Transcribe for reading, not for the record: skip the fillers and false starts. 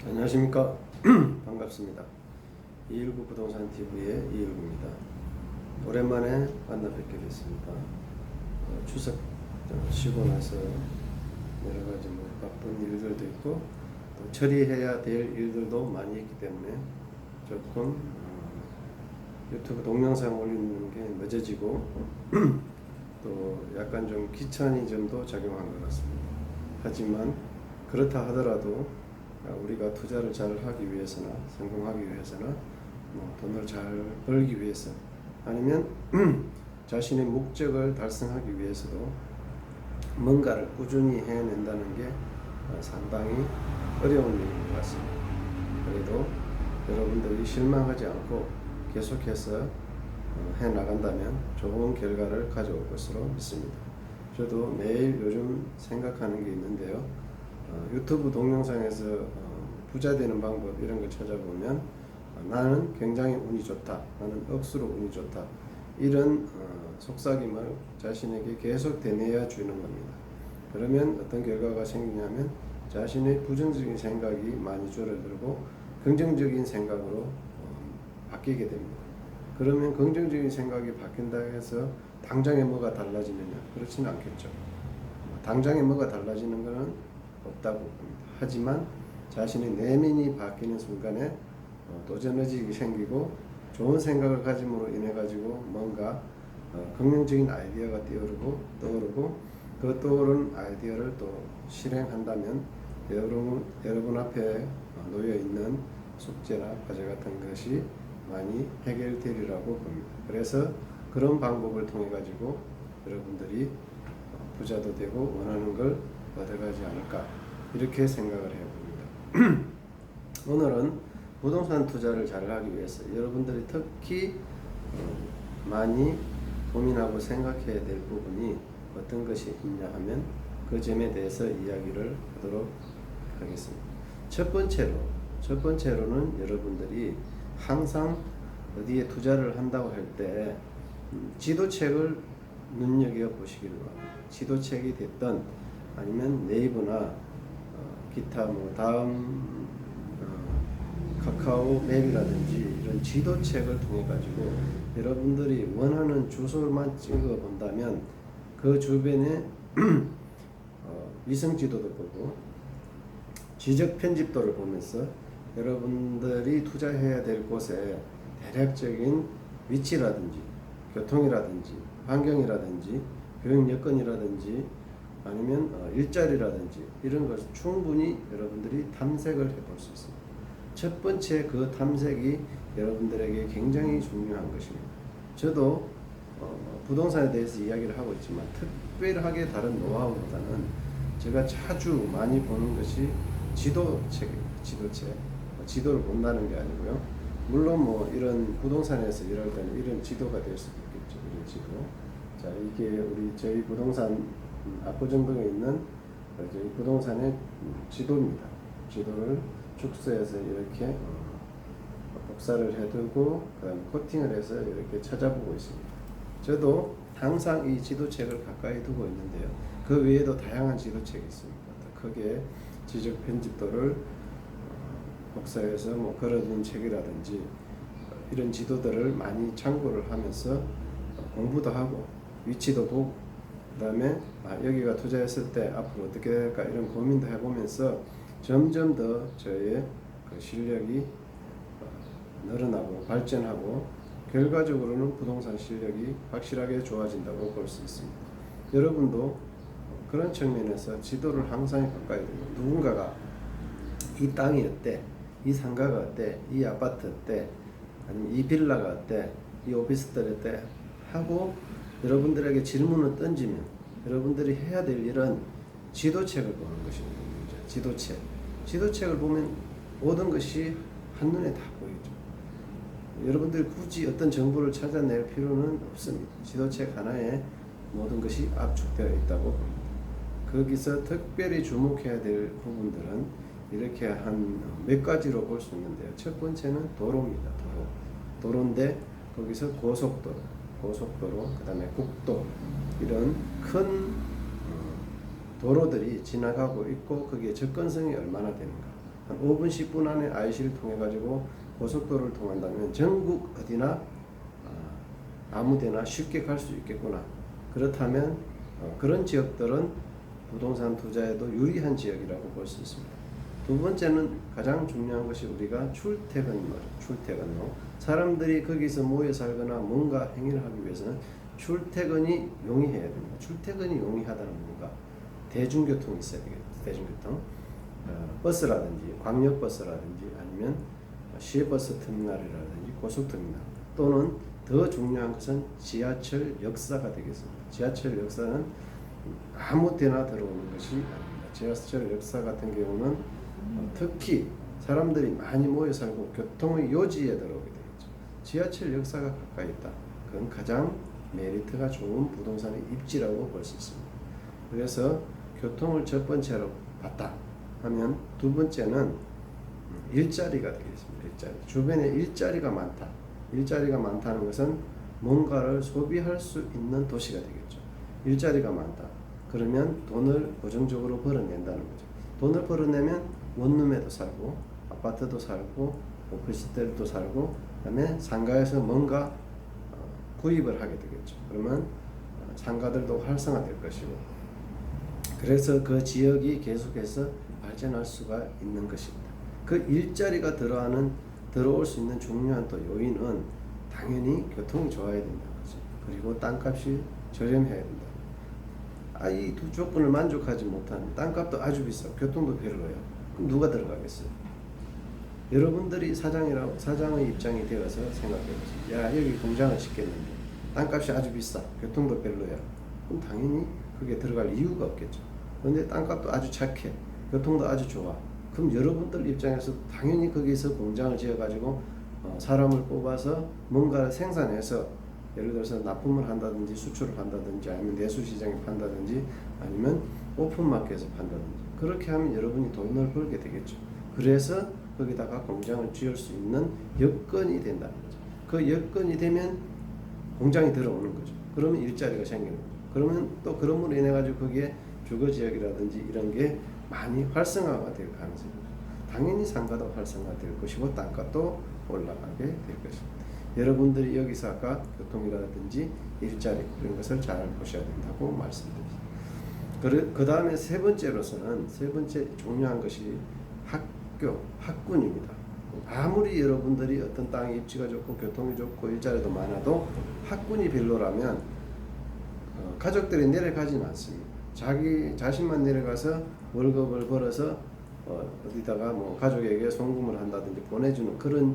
안녕하십니까. 반갑습니다. 219 부동산 TV의 이일구입니다. 오랜만에 만나 뵙게 됐습니다. 추석 쉬고 나서 여러 가지 바쁜 일들도 있고 또 처리해야 될 일들도 많이 있기 때문에 조금 유튜브 동영상 올리는 게 늦어지고 또 약간 좀 귀차니 점도 작용한 것 같습니다. 하지만 그렇다 하더라도 우리가 투자를 잘 하기 위해서나 성공하기 위해서나 돈을 잘 벌기 위해서 아니면 자신의 목적을 달성하기 위해서도 뭔가를 꾸준히 해낸다는 게 상당히 어려운 일인 것 같습니다. 그래도 여러분들이 실망하지 않고 계속해서 해나간다면 좋은 결과를 가져올 것으로 믿습니다. 저도 매일 요즘 생각하는 게 있는데요. 유튜브 동영상에서 부자 되는 방법 이런 걸 찾아보면 나는 굉장히 운이 좋다, 나는 억수로 운이 좋다, 이런 속삭임을 자신에게 계속 되뇌어 주는 겁니다. 그러면 어떤 결과가 생기냐면 자신의 부정적인 생각이 많이 줄어들고 긍정적인 생각으로 바뀌게 됩니다. 그러면 긍정적인 생각이 바뀐다 해서 당장에 뭐가 달라지느냐? 그렇지는 않겠죠. 당장에 뭐가 달라지는 것은 없다고 봅니다. 하지만 자신의 내면이 바뀌는 순간에 도전의식이 생기고 좋은 생각을 가짐으로 인해 가지고 뭔가 긍정적인 아이디어가 떠오르고 그 떠오른 아이디어를 또 실행한다면 여러분 앞에 놓여 있는 숙제나 과제 같은 것이 많이 해결되리라고 봅니다. 그래서 그런 방법을 통해 가지고 여러분들이 부자도 되고 원하는 걸 얻어가지 않을까 이렇게 생각을 해봅니다. 오늘은 부동산 투자를 잘하기 위해서 여러분들이 특히 많이 고민하고 생각해야 될 부분이 어떤 것이 있냐 하면 그 점에 대해서 이야기를 하도록 하겠습니다. 첫 번째로는 여러분들이 항상 어디에 투자를 한다고 할 때 지도책을 눈여겨보시기를 바랍니다. 지도책이 됐던 아니면 네이버나 기타 다음 카카오 맵이라든지 이런 지도책을 통해 가지고 여러분들이 원하는 주소만 찍어 본다면 그 주변에 위성 지도도 보고 지적 편집도를 보면서 여러분들이 투자해야 될 곳에 대략적인 위치라든지 교통이라든지 환경이라든지 교육 여건이라든지 아니면 일자리라든지 이런 것을 충분히 여러분들이 탐색을 해볼 수 있습니다. 첫 번째 그 탐색이 여러분들에게 굉장히 중요한 것입니다. 저도 부동산에 대해서 이야기를 하고 있지만 특별하게 다른 노하우보다는 제가 자주 많이 보는 것이 지도책입니다. 지도를 본다는 게 아니고요. 물론 이런 부동산에서 일할 때는 이런 지도가 될 수도 있겠죠. 이런 지도. 자, 이게 저희 부동산 압구정동에 있는 저희 부동산의 지도입니다. 지도를 축소해서 이렇게 복사를 해두고 그다음 코팅을 해서 이렇게 찾아보고 있습니다. 저도 항상 이 지도책을 가까이 두고 있는데요. 그 외에도 다양한 지도책이 있습니다. 크게 지적 편집도를 복사해서 걸어둔 책이라든지 이런 지도들을 많이 참고를 하면서 공부도 하고 위치도 보고 그 다음에 여기가 투자했을 때 앞으로 어떻게 될까 이런 고민도 해보면서 점점 더 저의 그 실력이 늘어나고 발전하고 결과적으로는 부동산 실력이 확실하게 좋아진다고 볼 수 있습니다. 여러분도 그런 측면에서 지도를 항상 가까이 두고 누군가가 이 땅이 어때? 이 상가가 어때? 이 아파트 어때? 아니면 이 빌라가 어때? 이 오피스텔 어때? 하고 여러분들에게 질문을 던지면 여러분들이 해야 될 일은 지도책을 보는 것입니다. 지도책을 보면 모든 것이 한눈에 다 보이죠. 여러분들이 굳이 어떤 정보를 찾아낼 필요는 없습니다. 지도책 하나에 모든 것이 압축되어 있다고 봅니다. 거기서 특별히 주목해야 될 부분들은 이렇게 한 몇 가지로 볼 수 있는데요. 첫 번째는 도로입니다. 도로인데 거기서 고속도로, 그 다음에 국도 이런 큰 도로들이 지나가고 있고 거기에 접근성이 얼마나 되는가 한 5분 10분 안에 IC를 통해 가지고 고속도로를 통한다면 전국 어디나 아무데나 쉽게 갈 수 있겠구나. 그렇다면 그런 지역들은 부동산 투자에도 유리한 지역이라고 볼 수 있습니다. 두 번째는 가장 중요한 것이 우리가 출퇴근로. 사람들이 거기서 모여 살거나 뭔가 행위를 하기 위해서는 출퇴근이 용이해야 됩니다. 출퇴근이 용이하다는 뭔가 대중교통이 있어야 되겠죠. 대중교통. 버스라든지 광역버스라든지 아니면 시외버스 터미널이라든지 고속터미널, 또는 더 중요한 것은 지하철 역사가 되겠습니다. 지하철 역사는 아무 때나 들어오는 것이 아닙니다. 지하철 역사 같은 경우는 특히 사람들이 많이 모여 살고 교통의 요지에 들어오게 되겠죠. 지하철 역사가 가까이 있다. 그건 가장 메리트가 좋은 부동산의 입지라고 볼 수 있습니다. 그래서 교통을 첫 번째로 봤다 하면, 두 번째는 일자리가 되겠습니다. 일자리. 주변에 일자리가 많다. 일자리가 많다는 것은 뭔가를 소비할 수 있는 도시가 되겠죠. 일자리가 많다. 그러면 돈을 고정적으로 벌어낸다는 거죠. 돈을 벌어내면 원룸에도 살고 아파트도 살고 오피스텔도 살고, 그다음에 상가에서 뭔가 구입을 하게 되겠죠. 그러면 상가들도 활성화될 것이고, 그래서 그 지역이 계속해서 발전할 수가 있는 것입니다. 그 일자리가 들어올 수 있는 중요한 또 요인은 당연히 교통이 좋아야 된다는 거죠. 그리고 땅값이 저렴해야 된다. 이 두 조건을 만족하지 못하는, 땅값도 아주 비싸, 교통도 별로예요. 그럼 누가 들어가겠어요? 여러분들이 사장의 입장이 되어서 생각해보세요. 야, 여기 공장을 짓겠는데 땅값이 아주 비싸, 교통도 별로야. 그럼 당연히 그게 들어갈 이유가 없겠죠. 그런데 땅값도 아주 착해, 교통도 아주 좋아. 그럼 여러분들 입장에서 당연히 거기서 공장을 지어가지고 사람을 뽑아서 뭔가를 생산해서, 예를 들어서 납품을 한다든지 수출을 한다든지 아니면 내수시장에 판다든지 아니면 오픈마켓에서 판다든지, 그렇게 하면 여러분이 돈을 벌게 되겠죠. 그래서 거기다가 공장을 지을 수 있는 여건이 된다는 거죠. 그 여건이 되면 공장이 들어오는 거죠. 그러면 일자리가 생기는 거죠. 그러면 또 그럼으로 인해 가지고 거기에 주거지역이라든지 이런 게 많이 활성화가 될 가능성이 있죠. 당연히 상가도 활성화될 것이고 땅값도 올라가게 될 것입니다. 여러분들이 여기서 아까 교통이라든지 일자리 이런 것을 잘 보셔야 된다고 말씀드립니다. 그 다음에 세 번째 중요한 것이 학군입니다. 아무리 여러분들이 어떤 땅의 입지가 좋고 교통이 좋고 일자리도 많아도 학군이 별로라면 가족들이 내려가지는 않습니다. 자신만 내려가서 월급을 벌어서 어디다가 뭐 가족에게 송금을 한다든지 보내주는 그런